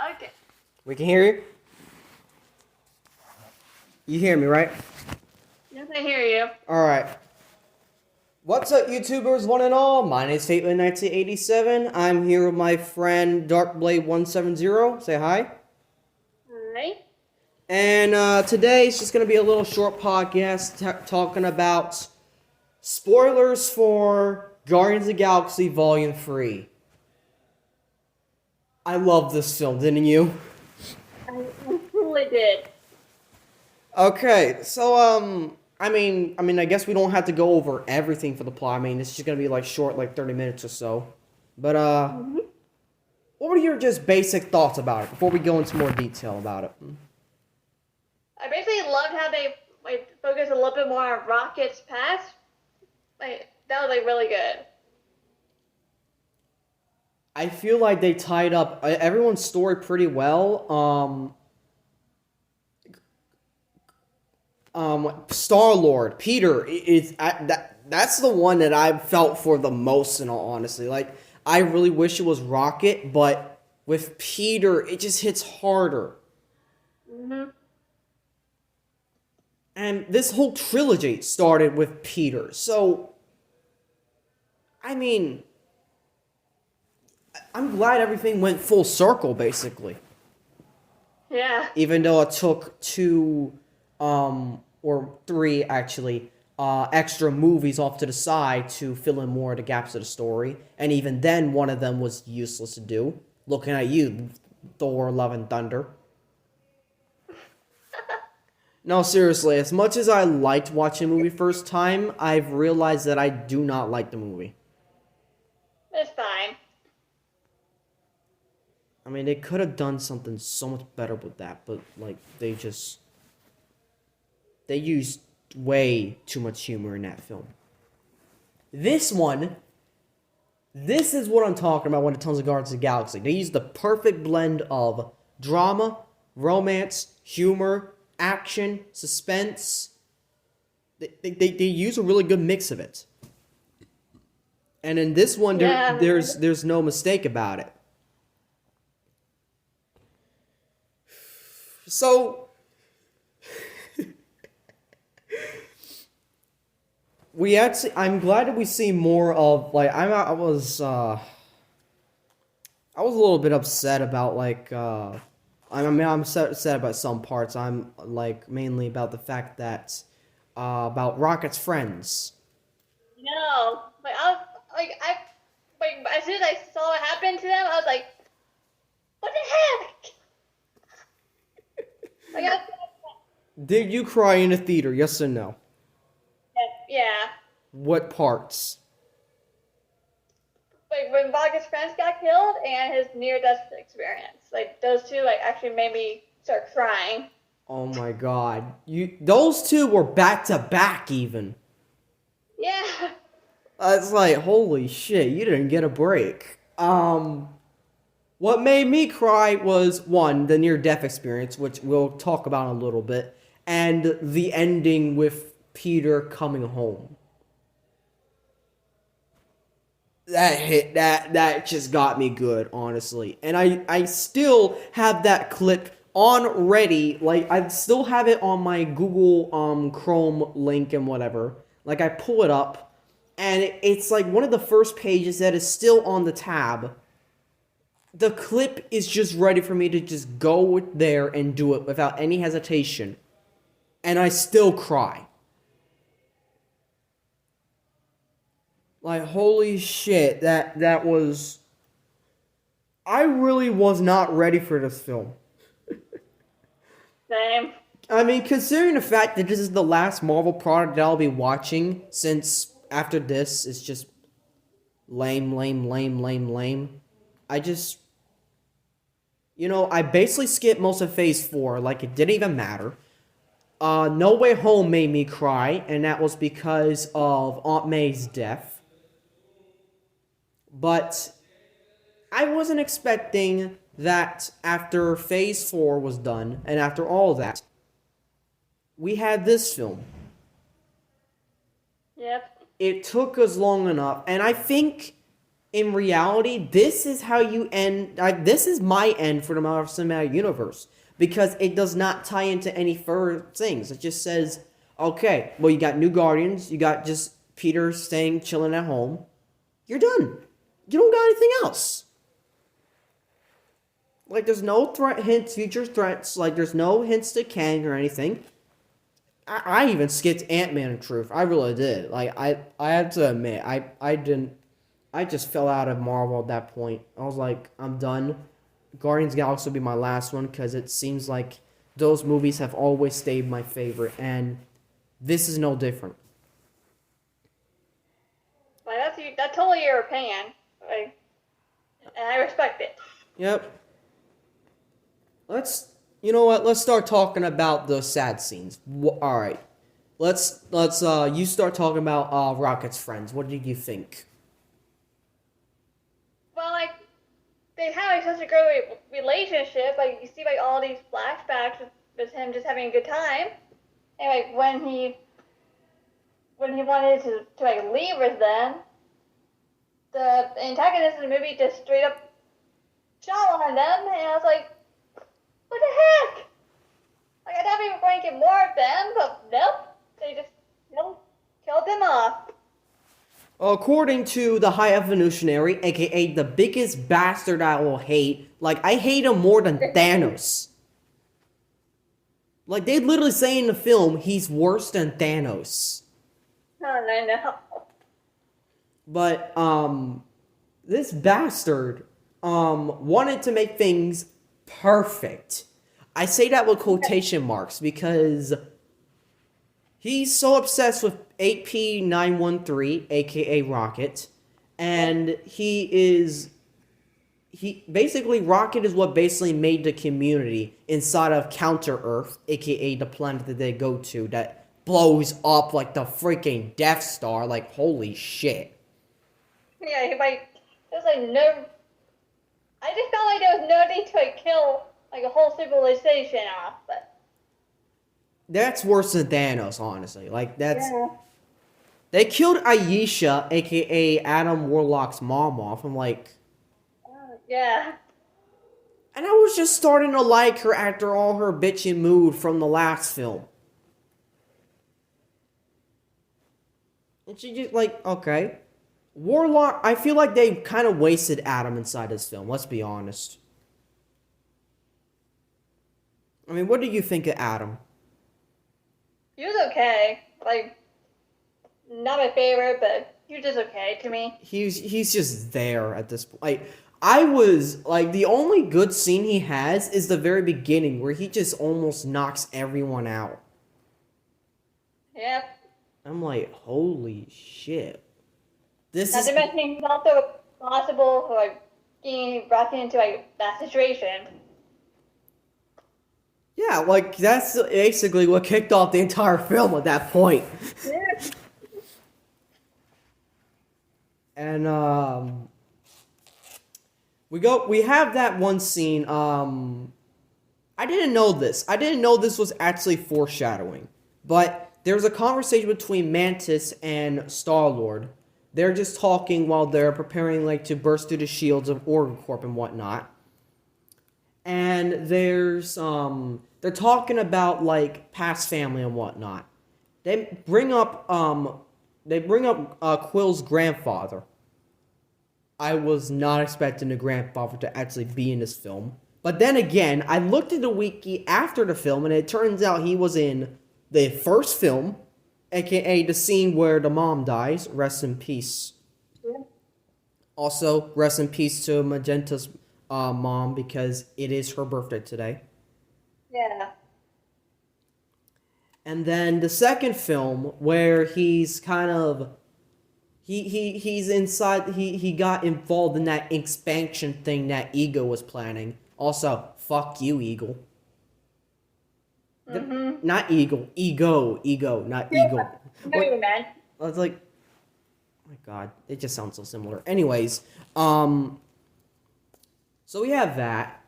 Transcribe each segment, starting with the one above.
Okay. We can hear you? You hear me, right? Yes, I hear you. Alright. What's up, YouTubers, one and all? My name is Fatelin1987. I'm here with my friend Darkblade170. Say hi. Hi. And today it's just going to be a little short podcast talking about spoilers for Guardians of the Galaxy Volume 3. I love this film, didn't you? I truly did. Okay, so I guess we don't have to go over everything for the plot. I mean, it's just gonna be like short, like 30 minutes or so. But Mm-hmm. what were your just basic thoughts about it before we go into more detail about it? I basically loved how they focused a little bit more on Rocket's past. That was really good. I feel like they tied up everyone's story pretty well. Star-Lord, Peter is that's the one that I felt for the most, in all honesty. Like, I really wish it was Rocket, but with Peter, it just hits harder. Mm-hmm. And this whole trilogy started with Peter. So, I mean, I'm glad everything went full circle, basically. Yeah. Even though it took two, or three, actually, extra movies off to the side to fill in more of the gaps of the story. And even then, one of them was useless to do. Looking at you, Thor, Love and Thunder. No, seriously, as much as I liked watching the movie first time, I've realized that I do not like the movie. It's fine. I mean, they could have done something so much better with that, but, like, they used way too much humor in that film. This is what I'm talking about when it comes to Guardians of the Galaxy. They used the perfect blend of drama, romance, humor, action, suspense. They use a really good mix of it. And in this one, Yeah. there's no mistake about it. So, I'm glad that we see more of, like, I was a little bit upset about, like, I'm upset about some parts. I'm, like, mainly about the fact that, about Rocket's friends. No. As soon as I saw what happened to them, I was like, what the heck? I Did you cry in the theater, yes or no? yeah. What parts? When Rocket's friends got killed and his near-death experience. Those two, actually made me start crying. Oh my god. Those two were back to back even. Yeah. It's like, holy shit, you didn't get a break. What made me cry was, one, the near-death experience, which we'll talk about in a little bit, and the ending with Peter coming home. That just got me good, honestly. And I still have that clip on ready. Like, I still have it on my Google Chrome link and whatever. Like, I pull it up, and it's like one of the first pages that is still on the tab. The clip is just ready for me to just go there and do it without any hesitation. And I still cry. Like, holy shit, that was... I really was not ready for this film. Same. I mean, considering the fact that this is the last Marvel product that I'll be watching, since after this, it's just lame, lame, lame, lame, lame. I just... I basically skipped most of Phase 4, like it didn't even matter. No Way Home made me cry, and that was because of Aunt May's death. But I wasn't expecting that after Phase 4 was done, and after all that, we had this film. Yep. It took us long enough, and I think in reality, this is how you end. This is my end for the Marvel Cinematic Universe because it does not tie into any further things. It just says, okay, well, you got new Guardians, you got just Peter staying chilling at home. You're done. You don't got anything else. Like, there's no threat hints, future threats. Like, there's no hints to Kang or anything. I even skipped Ant-Man in truth. I really did. Like, I have to admit, I didn't. I just fell out of Marvel at that point. I was like, I'm done. Guardians of the Galaxy will be my last one because it seems like those movies have always stayed my favorite, and this is no different. Like that's totally your opinion. Like, and I respect it. Yep. You know what? Let's start talking about the sad scenes. All right. You start talking about Rocket's friends. What did you think? Well, like they have like such a great relationship. Like you see like all these flashbacks with him just having a good time, and like when he wanted to like leave with them, the antagonist in the movie just straight up shot on them, and I was like, what the heck? Like I thought we were going to get more of them, but nope, they just killed them off. According to the High Evolutionary, aka the biggest bastard I will hate, like, I hate him more than Thanos. Like, they literally say in the film, he's worse than Thanos. I know. But, this bastard, wanted to make things perfect. I say that with quotation marks because he's so obsessed with 8P913, aka Rocket, and basically Rocket is what basically made the community inside of Counter Earth, aka the planet that they go to that blows up like the freaking Death Star. Like, holy shit. Yeah, there's like no. I just felt like there was no need to like kill like a whole civilization off, but that's worse than Thanos, honestly. Like, that's. Yeah. They killed Aisha, aka Adam Warlock's mom, off. I'm like. Yeah. And I was just starting to like her after all her bitchy mood from the last film. And she just, like, okay. Warlock, I feel like they kind of wasted Adam inside this film, let's be honest. I mean, what do you think of Adam? He was okay. Like, not my favorite, but he was just okay to me. He's just there at this point. Like, I was, like, the only good scene he has is the very beginning where he just almost knocks everyone out. Yep. I'm like, holy shit. Not to mention he's also responsible for like getting brought into like that situation. Yeah, like, that's basically what kicked off the entire film at that point. Yeah. And, we have that one scene, I didn't know this. I didn't know this was actually foreshadowing. But there's a conversation between Mantis and Star-Lord. They're just talking while they're preparing, like, to burst through the shields of OrgoCorp and whatnot. And there's, they're talking about, like, past family and whatnot. They bring up Quill's grandfather. I was not expecting the grandfather to actually be in this film. But then again, I looked at the wiki after the film, and it turns out he was in the first film, aka the scene where the mom dies. Rest in peace. Yeah. Also, rest in peace to Magenta's mom, because it is her birthday today. Yeah. And then the second film, where he's kind of he's inside, he got involved in that expansion thing that Ego was planning. Also, fuck you, Eagle. Mm-hmm. Not Eagle, Ego, not Eagle. No, man. I was like, oh my god, it just sounds so similar. Anyways, so we have that,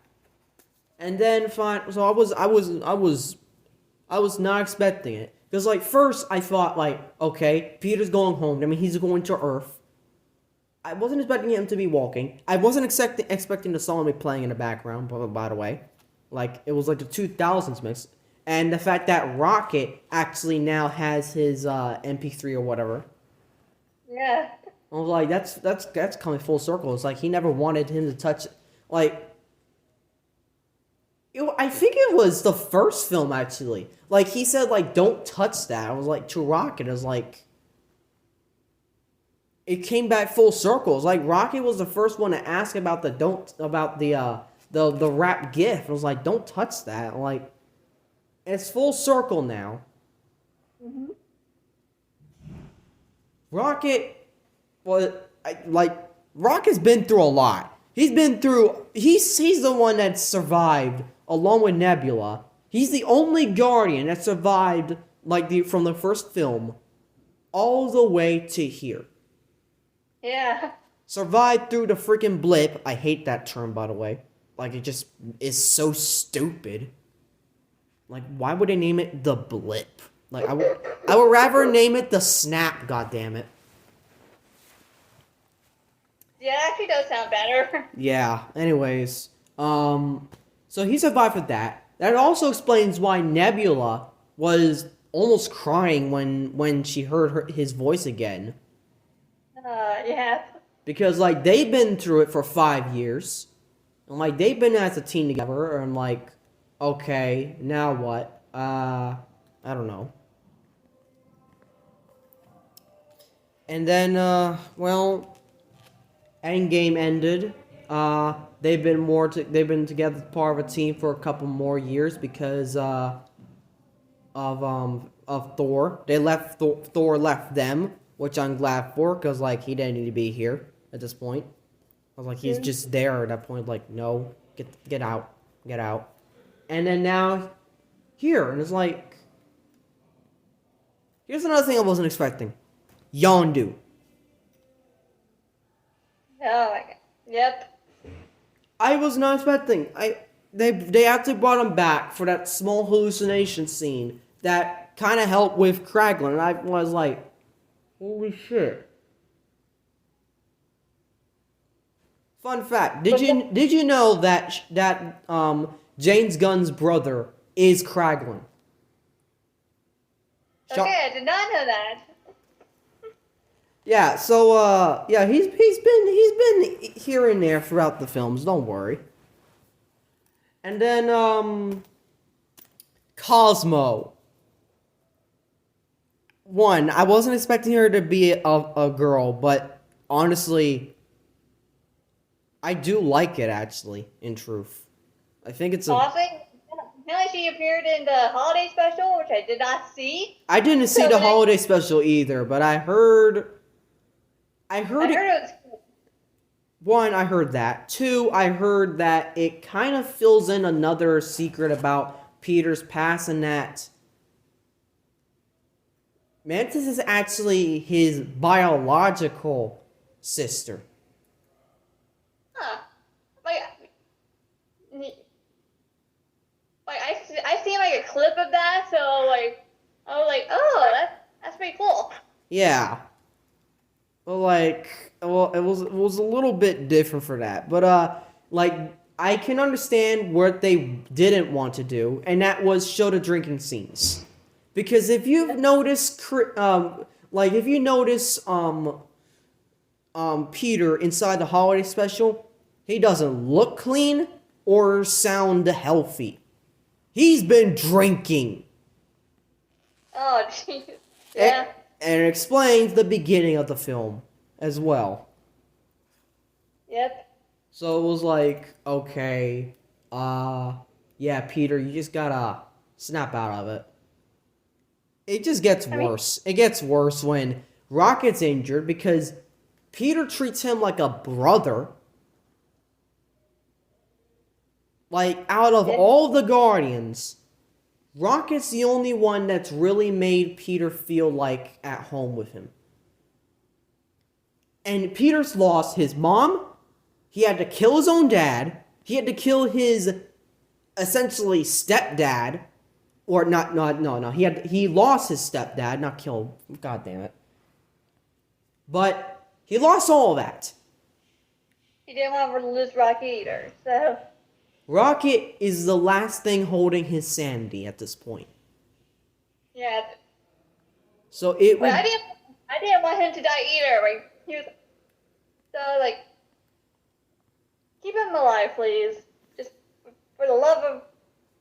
and then fine. So I was not expecting it. Because, like, first I thought, like, okay, Peter's going home. I mean, he's going to Earth. I wasn't expecting him to be walking. I wasn't expecting the song to be playing in the background, by the way. Like, it was like the 2000s mix. And the fact that Rocket actually now has his MP3 or whatever. Yeah. I was like, that's coming full circle. It's like he never wanted him to touch, like, I think it was the first film, actually. Like, he said, like, don't touch that. I was like, to Rocket, it was like, it came back full circle. It's like, Rocket was the first one to ask about the rap GIF. I was like, don't touch that. Like, it's full circle now. Mm-hmm. Rocket, well, Rocket's been through a lot. He's the one that survived along with Nebula. He's the only Guardian that survived from the first film all the way to here. Yeah. Survived through the freaking blip. I hate that term, by the way. Like, it just is so stupid. Like, why would they name it the blip? Like, I would rather name it the snap, goddammit. Yeah, it actually does sound better. Yeah, anyways. So he survived with that. That also explains why Nebula was almost crying when she heard his voice again. Yeah. Because, like, they've been through it for 5 years. And, like, they've been as a team together. And, like, okay, now what? I don't know. And then, well, Endgame ended. They've been together as part of a team for a couple more years because of Thor. They left Thor left them, which I'm glad for, because like he didn't need to be here at this point. I was like, he's just there at that point. Like, no, get out. And then now here, and it's like, here's another thing I wasn't expecting. Yondu. Oh my god. Yep. I was not expecting. They actually brought him back for that small hallucination scene that kind of helped with Kraglin, and I was like, holy shit. Fun fact: Did you know that James Gunn's brother is Kraglin? Okay, I did not know that. Yeah, so yeah, he's been here and there throughout the films, don't worry. And then Cosmo. One, I wasn't expecting her to be a girl, but honestly, I do like it actually, in truth. I think it's Honestly, she appeared in the holiday special, which I did not see. I didn't see the holiday special either, but I heard it was cool. One, I heard that. Two, I heard that it kind of fills in another secret about Peter's past, and that Mantis is actually his biological sister. Huh. I seen like a clip of that, so like I was like, oh, that's pretty cool. Yeah. Well, like, well, it was a little bit different for that, but like, I can understand what they didn't want to do, and that was show the drinking scenes, because if you've noticed, Peter inside the holiday special, he doesn't look clean or sound healthy. He's been drinking. Oh, jeez. Yeah. And it explains the beginning of the film as well. Yep. So it was like, okay, yeah, Peter, you just gotta snap out of it. It just gets worse. It gets worse when Rocket's injured because Peter treats him like a brother. Like, out of all the Guardians, Rocket's the only one that's really made Peter feel like at home with him. And Peter's lost his mom. He had to kill his own dad. He had to kill his, essentially, stepdad. Or no. He lost his stepdad, not killed. God damn it. But He lost all of that. He didn't want to lose Rocket either, so. Rocket is the last thing holding his sanity at this point. Yeah. So it would. But I didn't want him to die either. Like, he was. So, like. Keep him alive, please. Just for the love of.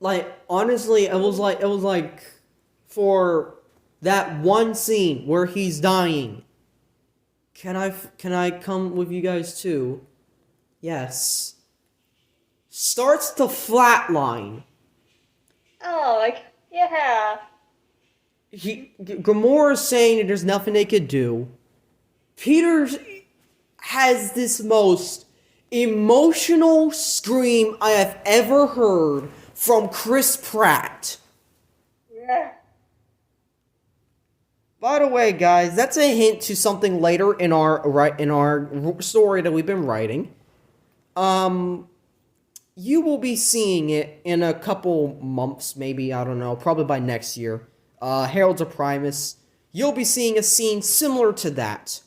Like, honestly, it was like for that one scene where he's dying. Can I come with you guys too? Yes. Starts to flatline. Oh, like, yeah. Gamora's saying that there's nothing they could do. Peter has this most emotional scream I have ever heard from Chris Pratt. Yeah. By the way, guys, that's a hint to something later in our story that we've been writing. You will be seeing it in a couple months, maybe, I don't know, probably by next year. Heralds of Primus. You'll be seeing a scene similar to that.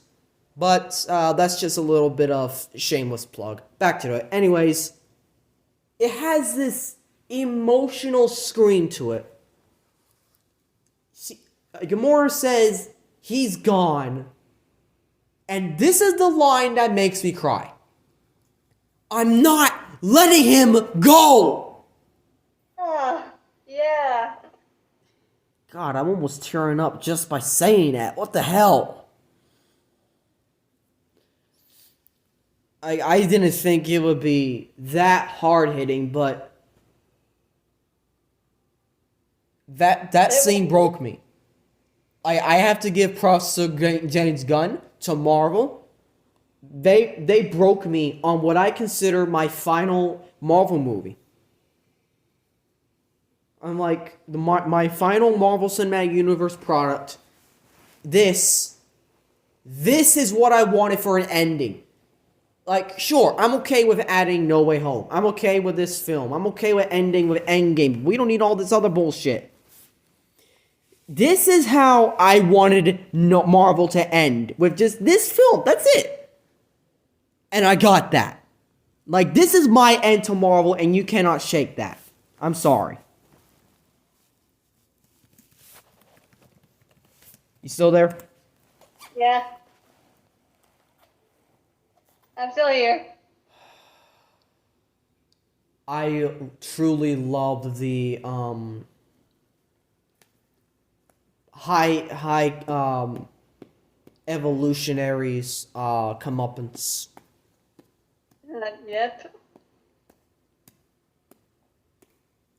But that's just a little bit of shameless plug. Back to it. Anyways, it has this emotional scream to it. Gamora says he's gone. And this is the line that makes me cry. I'm not letting him go! Oh, yeah. God, I'm almost tearing up just by saying that. What the hell? I didn't think it would be that hard-hitting, but that scene broke me. I have to give props to James Gunn, to Marvel. They broke me on what I consider my final Marvel movie. I'm like, my final Marvel Cinematic Universe product. This is what I wanted for an ending. Like, sure, I'm okay with adding No Way Home. I'm okay with this film. I'm okay with ending with Endgame. We don't need all this other bullshit. This is how I wanted Marvel to end. With just this film. That's it. And I got that. Like, this is my end to Marvel, and you cannot shake that. I'm sorry. You still there? Yeah. I'm still here. I truly love the high evolutionaries comeuppance. Yep.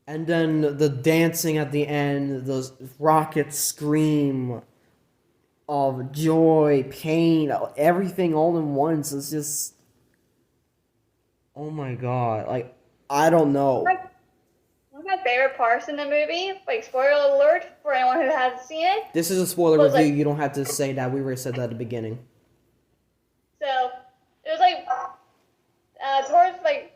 And then the dancing at the end, the rocket scream of joy, pain, everything all in once is just, oh my god, like, I don't know. One of my favorite parts in the movie, like, spoiler alert for anyone who hasn't seen it. This is a spoiler Was review, like- you don't have to say that, we already said that at the beginning. So, it was like, towards, like,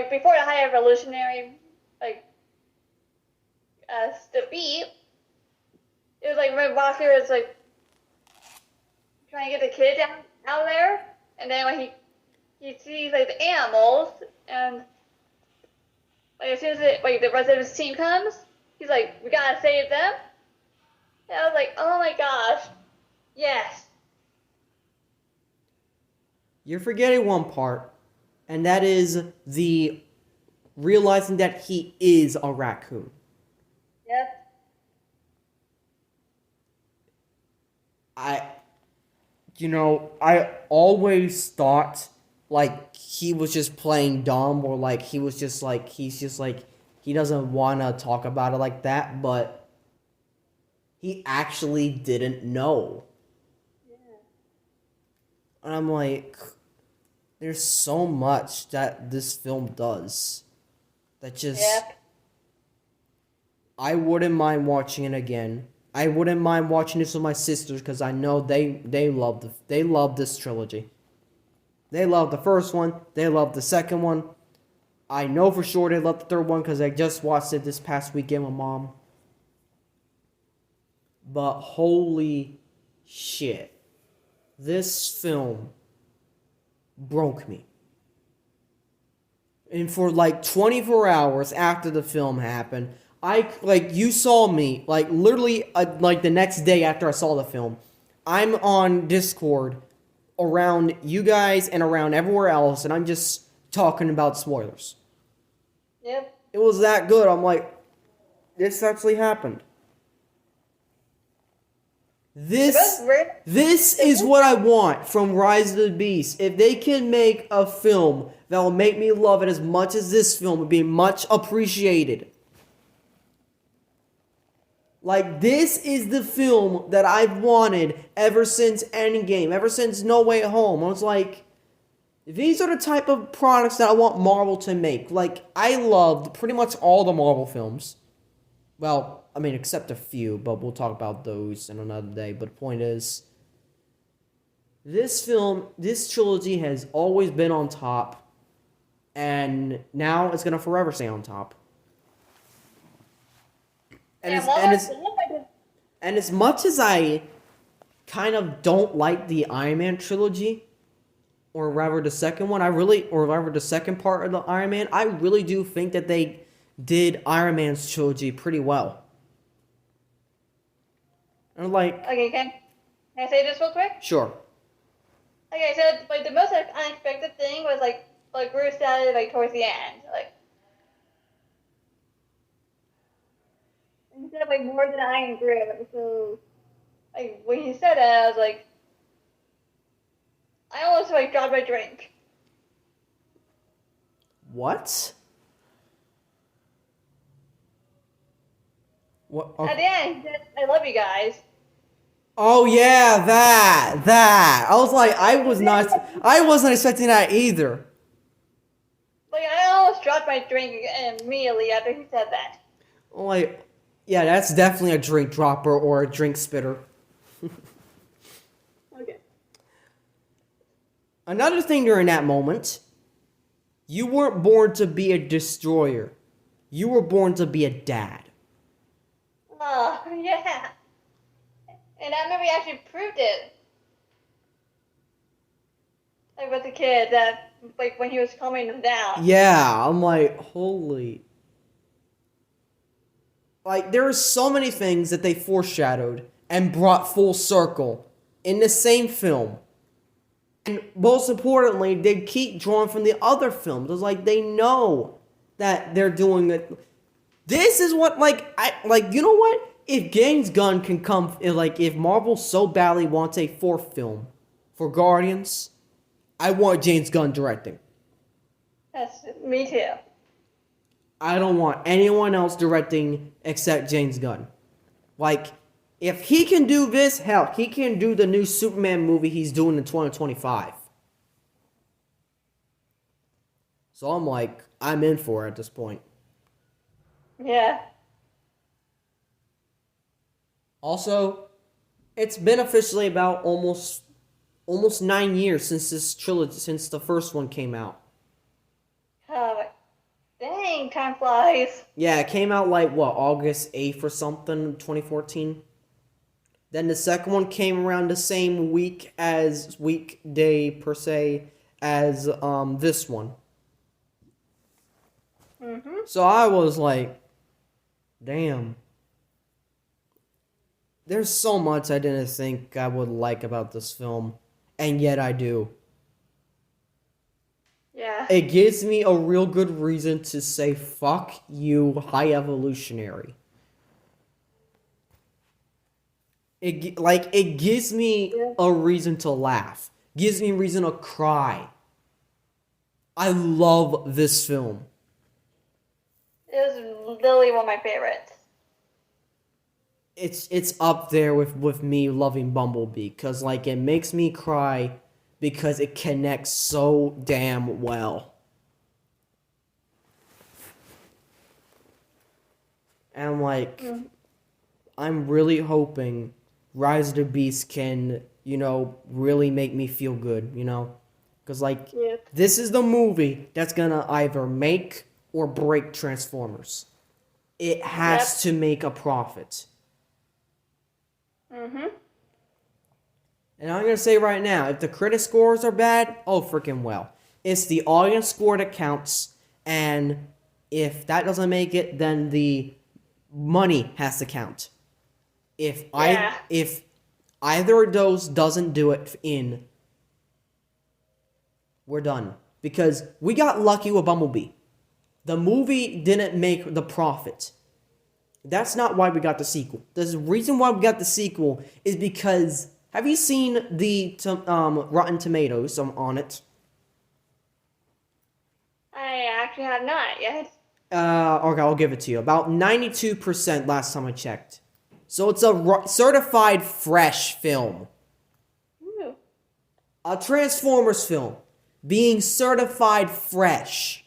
before the high evolutionary, like, defeat, it was like when Rocket was, like, trying to get the kid out of there, and then when he sees, like, the animals, and, like, as soon as the rest of his team comes, he's like, we gotta save them. And I was like, oh my gosh, yes. You're forgetting one part, and that is the realizing that he is a raccoon. Yep. I always thought, like, he was just playing dumb, or, like, he doesn't want to talk about it like that, but he actually didn't know. Yeah. And I'm like, there's so much that this film does that just... Yep. I wouldn't mind watching it again. I wouldn't mind watching this with my sisters because I know they love this trilogy. They love the first one. They love the second one. I know for sure they love the third one because I just watched it this past weekend with Mom. But holy shit. this film broke me. And for like 24 hours after the film happened, you saw me, like, literally, like, the next day after I saw the film, I'm on Discord around you guys and around everywhere else, and I'm just talking about spoilers. Yep. It was that good. I'm like, this actually happened. This is what I want from Rise of the Beast. If they can make a film that will make me love it as much as this film, would be much appreciated. Like, this is the film that I've wanted ever since Endgame, ever since No Way Home. I was like, these are the type of products that I want Marvel to make. Like, I loved pretty much all the Marvel films. Well, I mean, except a few, but we'll talk about those in another day. But the point is, this trilogy has always been on top, and now it's gonna forever stay on top. And as much as I kind of don't like the Iron Man trilogy, or rather the second one, or rather the second part of the Iron Man, I really do think that they did Iron Man's trilogy pretty well. And like, Okay, can I say this real quick? Sure. Okay, so like the most unexpected thing was like Bruce said like towards the end, like instead of like more than I agree. So like when he said that, I was like, I almost like dropped my drink. What? What? Okay. At the end, he said, "I love you guys." Oh yeah, that. I was like, I wasn't expecting that either. Like I almost dropped my drink immediately after he said that. Like, yeah, that's definitely a drink dropper or a drink spitter. Okay. Another thing during that moment, you weren't born to be a destroyer. You were born to be a dad. Oh, yeah. And that movie actually proved it. Like with the kid, that like when he was calming them down. Yeah, I'm like, holy. Like, there are so many things that they foreshadowed and brought full circle in the same film. And most importantly, they keep drawing from the other films. It's like they know that they're doing it. This is what, you know what? If James Gunn can come, if Marvel so badly wants a fourth film for Guardians, I want James Gunn directing. That's me too. I don't want anyone else directing except James Gunn. Like, if he can do this, hell, he can do the new Superman movie he's doing in 2025. So I'm like, I'm in for it at this point. Yeah. Also, it's been officially about almost 9 years since this trilogy, since the first one came out. Dang, time flies. Yeah, it came out August 8th or something, 2014. Then the second one came around the same weekday per se as this one. Mm-hmm. So I was like, damn. There's so much I didn't think I would like about this film, and yet I do. Yeah. It gives me a real good reason to say, fuck you, High Evolutionary. It gives me a reason to laugh. Gives me a reason to cry. I love this film. It was literally one of my favorites. It's up there with me loving Bumblebee, because it makes me cry because it connects so damn well. And I'm really hoping Rise of the Beast can, really make me feel good, Because, this is the movie that's gonna either make or break Transformers. It has to make a profit. Mm-hmm. And I'm gonna say right now, if the critic scores are bad, oh freaking well. It's the audience score that counts, and if that doesn't make it, then the money has to count. Yeah. If either of those doesn't do it in, we're done. Because we got lucky with Bumblebee. The movie didn't make the profit. That's not why we got the sequel. The reason why we got the sequel is because, have you seen the Rotten Tomatoes on it? I actually have not yet. Okay, I'll give it to you. About 92% last time I checked. So it's a certified fresh film. Ooh. A Transformers film being certified fresh.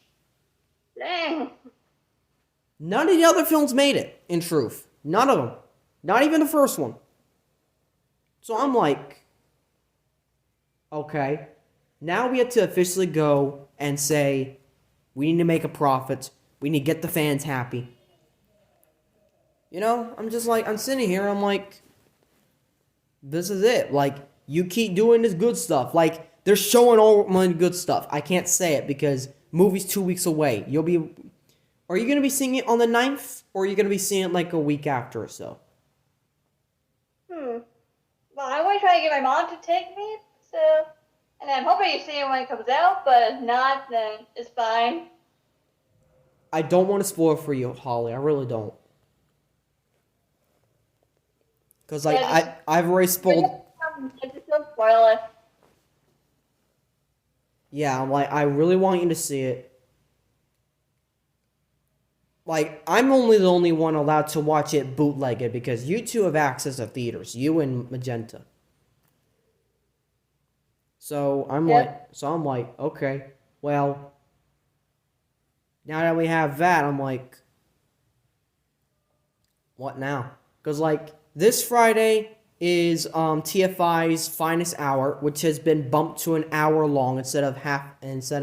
Dang. None of the other films made it, in truth. None of them. Not even the first one. So I'm like, okay. Now we have to officially go and say, we need to make a profit. We need to get the fans happy. You know, I'm just like, I'm sitting here, I'm like, this is it. Like, you keep doing this good stuff. Like, they're showing all my good stuff. I can't say it because movie's 2 weeks away. Are you going to be seeing it on the 9th? Or are you going to be seeing it like a week after or so? Well, I want to try to get my mom to take me, so... And I'm hoping you see it when it comes out, but if not, then it's fine. I don't want to spoil it for you, Holly. I really don't. Because, like, Yeah, I've already spoiled... Just don't spoil it. Yeah, I'm like, I really want you to see it. Like, I'm the only one allowed to watch it bootlegged because you two have access to theaters. You and Magenta. So I'm like, okay, well, now that we have that, I'm like, what now? Because like this Friday is TFI's finest hour, which has been bumped to an hour long instead of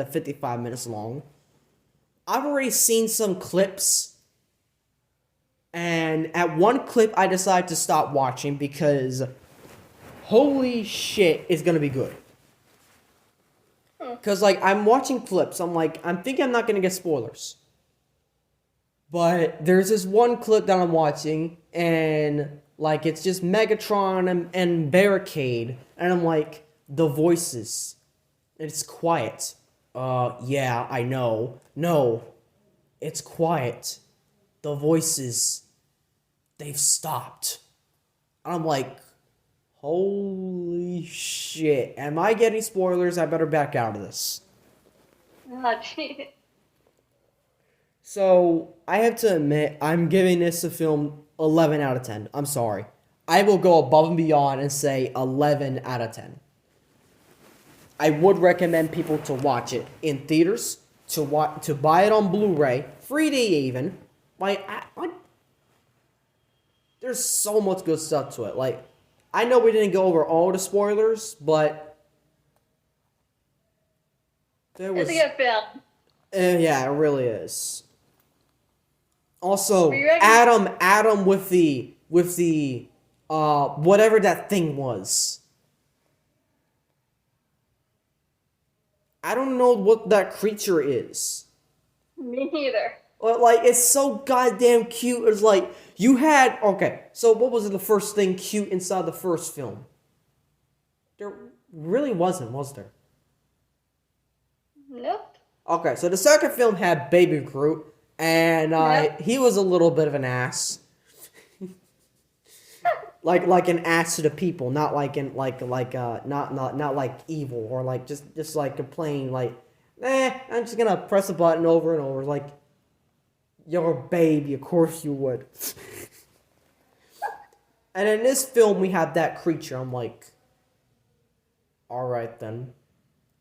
55 minutes long. I've already seen some clips, and at one clip I decided to stop watching because holy shit, it's gonna be good. Because, like, I'm watching clips. I'm like, I'm thinking I'm not going to get spoilers. But there's this one clip that I'm watching, and, like, it's just Megatron and Barricade. And I'm like, the voices. And it's quiet. Yeah, I know. No, it's quiet. The voices, they've stopped. And I'm like, holy shit. Am I getting spoilers? I better back out of this. Oh, gee. So, I have to admit, I'm giving this a film 11 out of 10. I'm sorry. I will go above and beyond and say 11 out of 10. I would recommend people to watch it in theaters, to buy it on Blu-ray, 3D even. There's so much good stuff to it. Like, I know we didn't go over all the spoilers, but there was... It's a good film. Yeah, it really is. Also, Are you ready? Adam with the whatever that thing was. I don't know what that creature is. Me neither. But, like, it's so goddamn cute. It's like, you had... Okay, so what was the first thing cute inside the first film? There really wasn't, was there? Nope. Okay, so the second film had Baby Groot, and Yep. he was a little bit of an ass. like an ass to the people, not like not like evil or like just like a plain like, I'm just gonna press a button over and over like, you're a baby, of course you would. And in this film we have that creature. I'm like, all right then,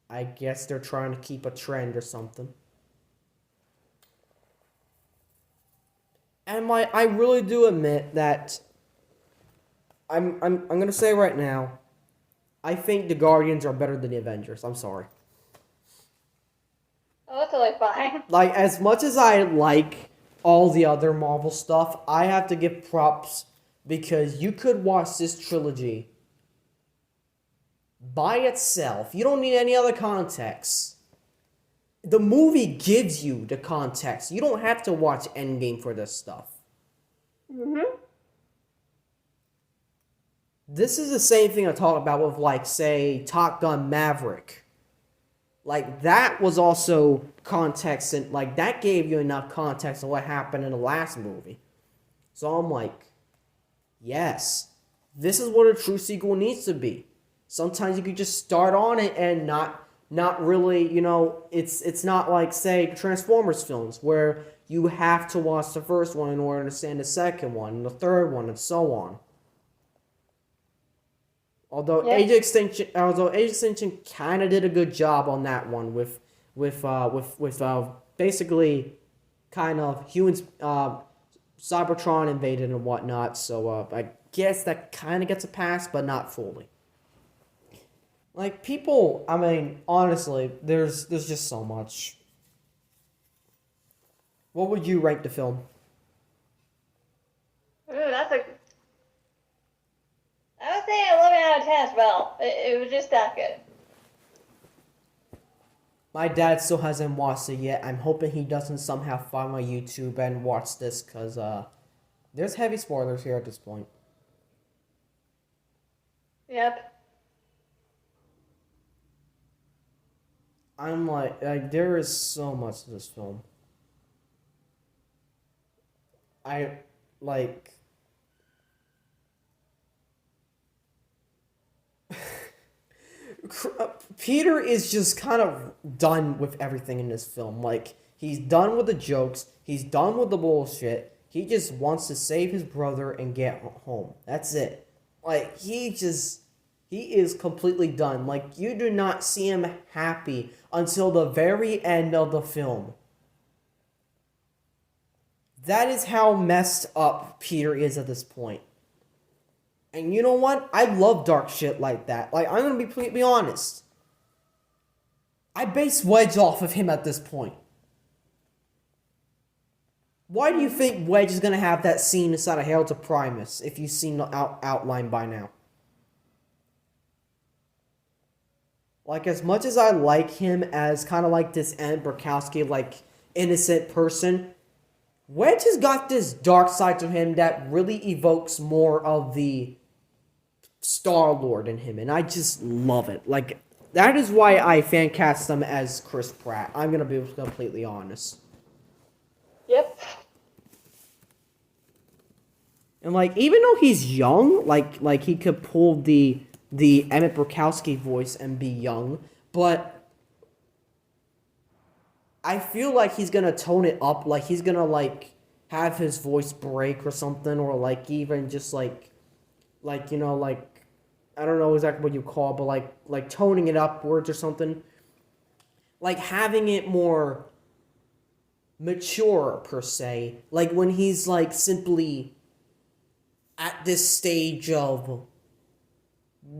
I guess they're trying to keep a trend or something. And I really do admit that I'm gonna say right now, I think the Guardians are better than the Avengers. I'm sorry. Oh, that's totally fine. Like, as much as I like all the other Marvel stuff, I have to give props because you could watch this trilogy by itself. You don't need any other context. The movie gives you the context. You don't have to watch Endgame for this stuff. Mm-hmm. This is the same thing I talk about with, like, say, Top Gun Maverick. Like, that was also context, and, like, that gave you enough context of what happened in the last movie. So I'm like, yes, this is what a true sequel needs to be. Sometimes you could just start on it and not really, it's not like, say, Transformers films, where you have to watch the first one in order to understand the second one, and the third one, and so on. Although Yeah. Age of Extinction kind of did a good job on that one with basically kind of humans, Cybertron invaded and whatnot. So I guess that kind of gets a pass, but not fully. Like, people, I mean, honestly, there's just so much. What would you rank the film? That's a. I would say 11 out of 10 as well. It was just that good. My dad still hasn't watched it yet. I'm hoping he doesn't somehow find my YouTube and watch this, because there's heavy spoilers here at this point. Yep. I'm like there is so much to this film. I like Peter is just kind of done with everything in this film. Like, he's done with the jokes, he's done with the bullshit. He just wants to save his brother and get home. That's it. Like, he is completely done. Like, you do not see him happy until the very end of the film. That is how messed up Peter is at this point. And you know what? I love dark shit like that. Like, I'm gonna be completely honest. I base Wedge off of him at this point. Why do you think Wedge is gonna have that scene inside of Hail to Primus, if you've seen the outline by now? Like, as much as I like him as kind of like this Ant Brokowski, like, innocent person, Wedge has got this dark side to him that really evokes more of the Star-Lord in him, and I just love it. Like, that is why I fan cast him as Chris Pratt. I'm gonna be completely honest. Yep. And, like, even though he's young, like he could pull the Emmett Brokowski voice and be young, but I feel like he's gonna tone it up. Like, he's gonna, like, have his voice break or something, or, like, even just like I don't know exactly what you call it, but like toning it upwards or something. Like, having it more mature, per se. Like, when he's, like, simply at this stage of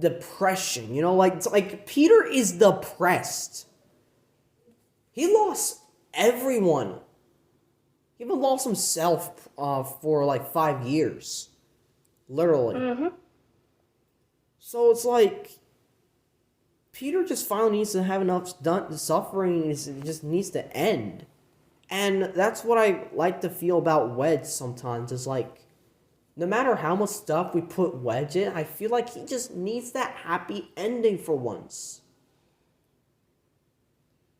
depression, like, it's like Peter is depressed. He lost everyone. He even lost himself for like 5 years, literally. Mm-hmm. So it's like Peter just finally needs to have enough suffering. It just needs to end, and that's what I like to feel about Wedge sometimes. Is like, no matter how much stuff we put Wedge in, I feel like he just needs that happy ending for once.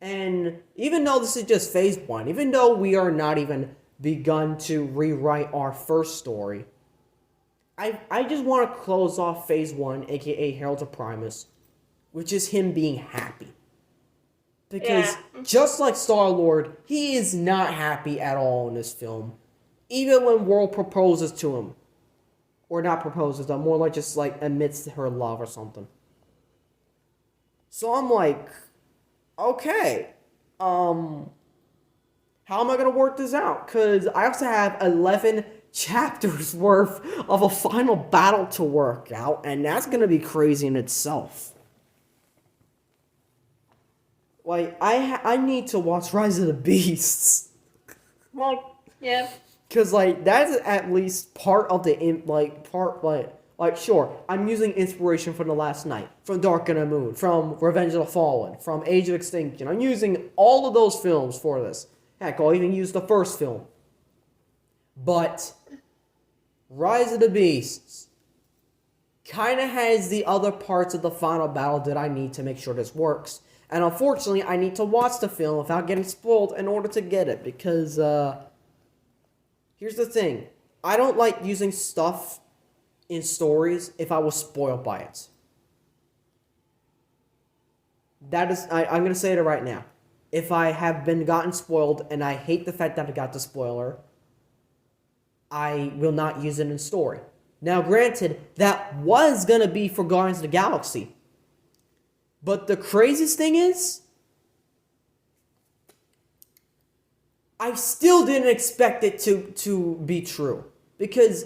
And even though this is just phase 1, even though we are not even begun to rewrite our first story, I just want to close off phase 1, aka Hail to Primus, which is him being happy. Because just like Star-Lord, he is not happy at all in this film. Even when World proposes to him. Or not proposes, but more like just like admits her love or something. So I'm like, okay, how am I gonna work this out? Because I also have 11 chapters worth of a final battle to work out, and that's gonna be crazy in itself. Like, I need to watch Rise of the Beasts. Well, yeah. Because, like, that's at least part of the, Like, sure, I'm using inspiration from The Last Night, from Dark and the Moon, from Revenge of the Fallen, from Age of Extinction. I'm using all of those films for this. Heck, I'll even use the first film. But Rise of the Beasts kind of has the other parts of the final battle that I need to make sure this works. And unfortunately, I need to watch the film without getting spoiled in order to get it. Because, here's the thing. I don't like using stuff in stories if I was spoiled by it. That is, I'm going to say it right now. If I have been gotten spoiled and I hate the fact that I got the spoiler, I will not use it in story. Now, granted, that was going to be for Guardians of the Galaxy. But the craziest thing is, I still didn't expect it to be true. Because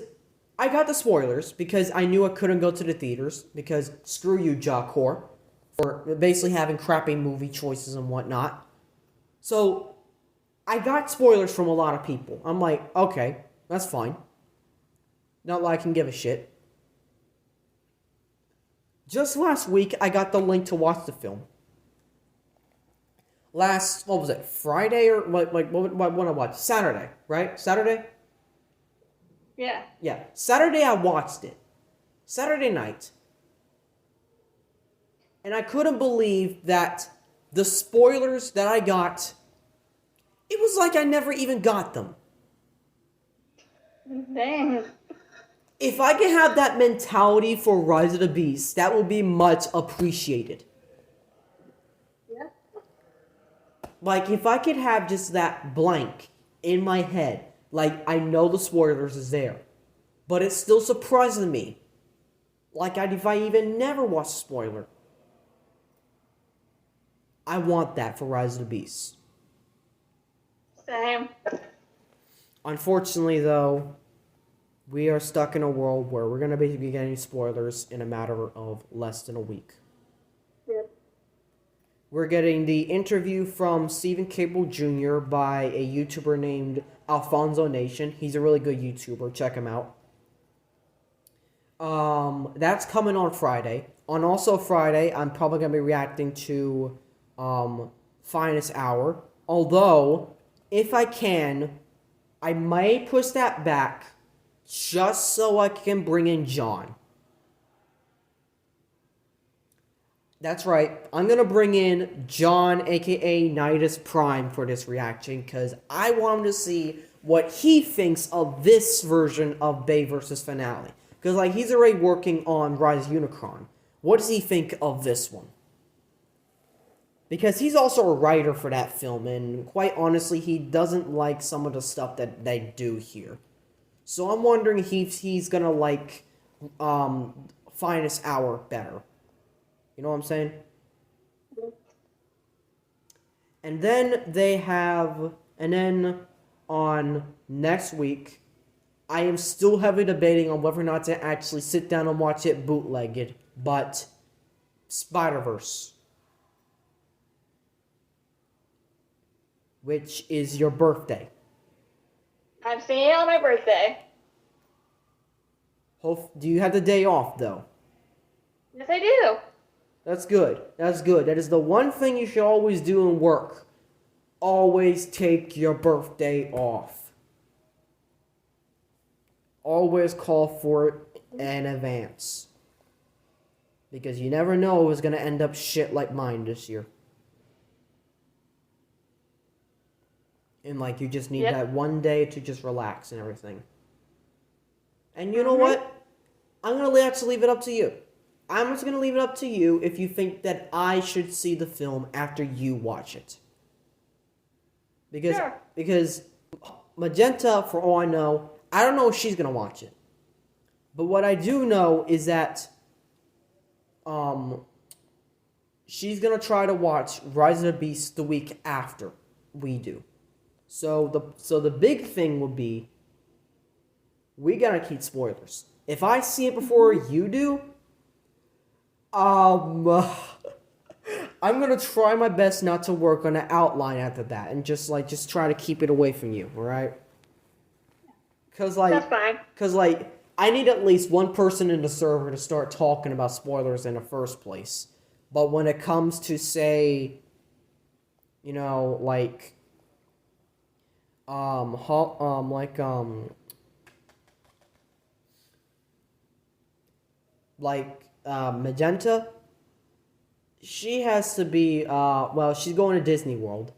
I got the spoilers, because I knew I couldn't go to the theaters, because screw you, Jacor, for basically having crappy movie choices and whatnot. So, I got spoilers from a lot of people. I'm like, okay, that's fine. Not like I can give a shit. Just last week, I got the link to watch the film. What was it, Friday or, what I watched? Saturday, right? Saturday? Yeah. Yeah, Saturday I watched it. Saturday night. And I couldn't believe that the spoilers that I got, it was like I never even got them. Dang. If I could have that mentality for Rise of the Beast, that would be much appreciated. Yeah. Like, if I could have just that blank in my head, like, I know the spoilers is there, but it's still surprising me. Like, if I even never watched a spoiler. I want that for Rise of the Beast. Same. Unfortunately, though, we are stuck in a world where we're going to be getting spoilers in a matter of less than a week. Yep. We're getting the interview from Stephen Cable Jr. by a YouTuber named Alfonso Nation. He's a really good YouTuber. Check him out. That's coming on Friday. On also Friday, I'm probably going to be reacting to Finest Hour. Although, if I can, I might push that back just so I can bring in John. That's right. I'm going to bring in John, a.k.a. Nidus Prime, for this reaction, because I want him to see what he thinks of this version of Bay vs. Finale. Because, like, he's already working on Rise of Unicron. What does he think of this one? Because he's also a writer for that film, and quite honestly, he doesn't like some of the stuff that they do here. So I'm wondering if he's going to like Finest Hour better. You know what I'm saying? And then on next week, I am still heavily debating on whether or not to actually sit down and watch it bootlegged, but Spider-Verse, which is your birthday. I'm seeing it on my birthday. Do you have the day off, though? Yes, I do. That's good. That's good. That is the one thing you should always do in work. Always take your birthday off. Always call for it in advance. Because you never know who's going to end up shit like mine this year. And, like, you just need that one day to just relax and everything. And you know what? I'm going to actually leave it up to you. I'm just going to leave it up to you if you think that I should see the film after you watch it. Because Magenta, for all I don't know if she's going to watch it. But what I do know is that she's going to try to watch Rise of the Beast the week after we do. So the big thing will be, we gotta keep spoilers. If I see it before you do, I'm gonna try my best not to work on an outline after that, and just try to keep it away from you, alright? That's fine. Cause I need at least one person in the server to start talking about spoilers in the first place. But when it comes to, say, you know, Magenta, she has to be, well, she's going to Disney World.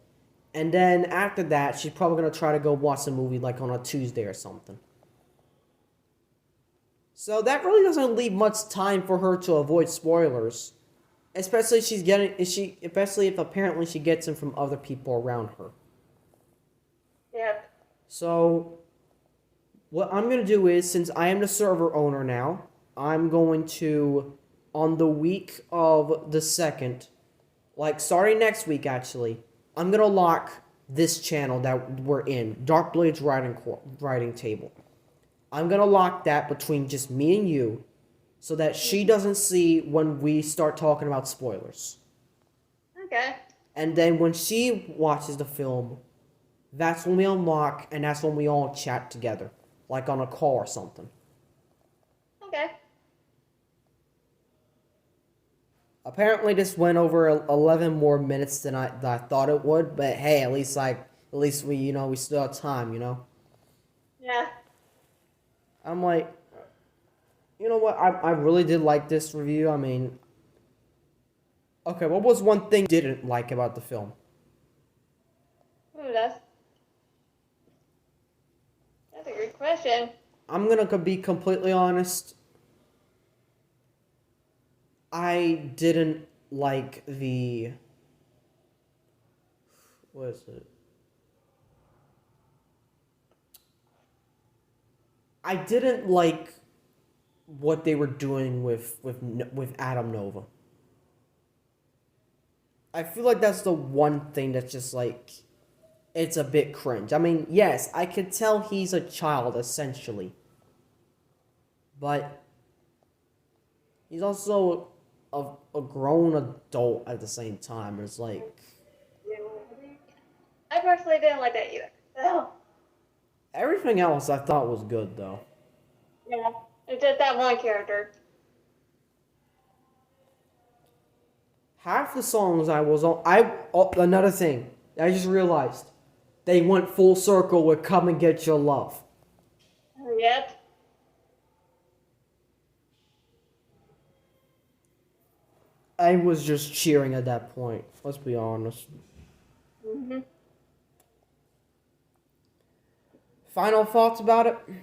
And then after that, she's probably going to try to go watch a movie like on a Tuesday or something. So that really doesn't leave much time for her to avoid spoilers. Especially especially if apparently she gets them from other people around her. Yep. So what I'm gonna do is, since I am the server owner now, I'm going to, on the week of the 2nd, like starting next week actually, I'm gonna lock this channel that we're in, Dark Blades writing table. I'm gonna lock that between just me and you, so that she doesn't see when we start talking about spoilers. Okay. And then when she watches the film, that's when we unlock, and that's when we all chat together, like on a call or something. Okay. Apparently, this went over 11 more minutes than I thought it would, but hey, at least we we still have time, Yeah. I'm like, you know what? I really did like this review. I mean, okay, what was one thing you didn't like about the film? Ooh, that's a good question. I'm gonna be completely honest. I didn't like the... What is it? I didn't like what they were doing with Adam Nova. I feel like that's the one thing that's just like, it's a bit cringe. I mean, yes, I could tell he's a child essentially, but he's also a grown adult at the same time. It's like, I personally didn't like that either. So, everything else I thought was good though. yeah. It's just that one character. Half the songs I was on, another thing I just realized, they went full circle with "Come and Get Your Love." Yep. I was just cheering at that point. Let's be honest. Mhm. Final thoughts about it? Do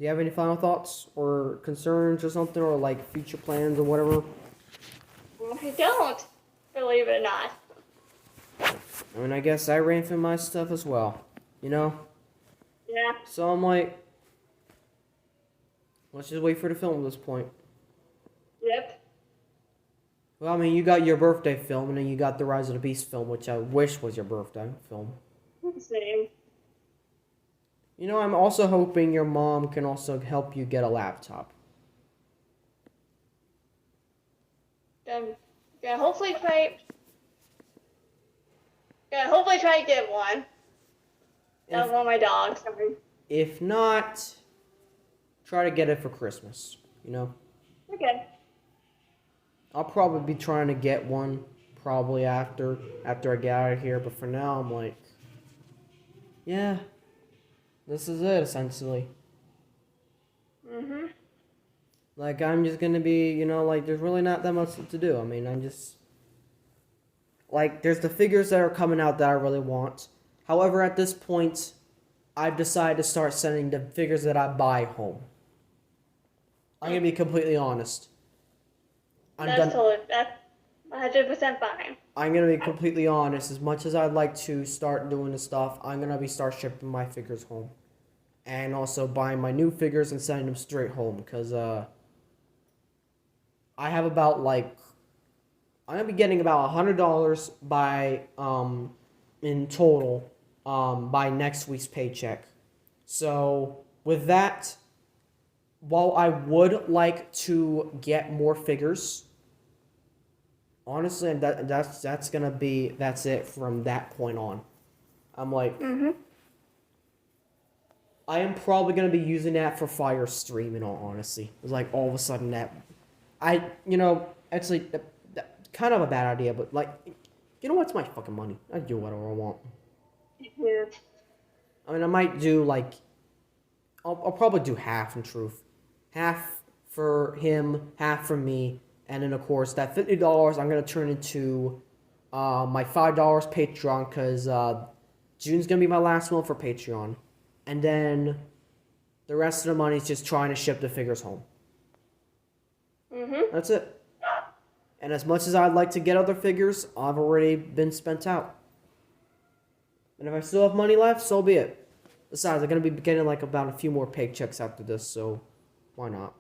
you have any final thoughts or concerns or something, or like future plans or whatever? I don't, believe it or not. I mean, I guess I ran through my stuff as well, Yeah. So I'm like, let's just wait for the film at this point. Yep. Well, I mean, you got your birthday film, and then you got the Rise of the Beast film, which I wish was your birthday film. Same. I'm also hoping your mom can also help you get a laptop. Yeah, hopefully try. Yeah, hopefully try to get one. That was one of my dogs. Sorry. If not, try to get it for Christmas, Okay. I'll probably be trying to get one probably after I get out of here, but for now I'm like, yeah, this is it essentially. Mhm. Like, I'm just gonna be, like, there's really not that much to do. I mean, I'm just, like, there's the figures that are coming out that I really want. However, at this point, I've decided to start sending the figures that I buy home. I'm gonna be completely honest. That's 100% fine. I'm gonna be completely honest. As much as I'd like to start doing the stuff, I'm gonna start shipping my figures home, and also buying my new figures and sending them straight home. Cause I have about I'm gonna be getting about $100 by in total by next week's paycheck. So with that, while I would like to get more figures, honestly, that's it from that point on. I'm like, Mhm. I am probably gonna be using that for Fire Stream. In all honesty, it's like all of a sudden that actually that kind of a bad idea, but like, you know what's my fucking money? I do whatever I want. Yeah. I mean, I might do like, I'll probably do half in truth, half for him, half for me, and then of course that $50 I'm gonna turn into my $5 Patreon because June's gonna be my last one for Patreon, and then the rest of the money is just trying to ship the figures home. Mhm. That's it. And as much as I'd like to get other figures, I've already been spent out. And if I still have money left, so be it. Besides, I'm gonna be getting like about a few more paychecks after this, so why not?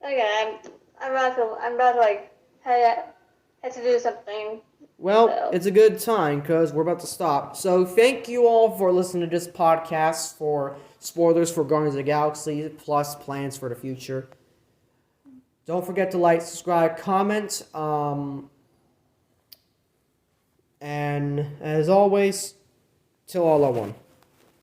Okay, I'm about to like head to do something. Well, So. it's a good time because we're about to stop. So thank you all for listening to this podcast for spoilers for Guardians of the Galaxy plus plans for the future. Don't forget to like, subscribe, comment. And as always, till all are one.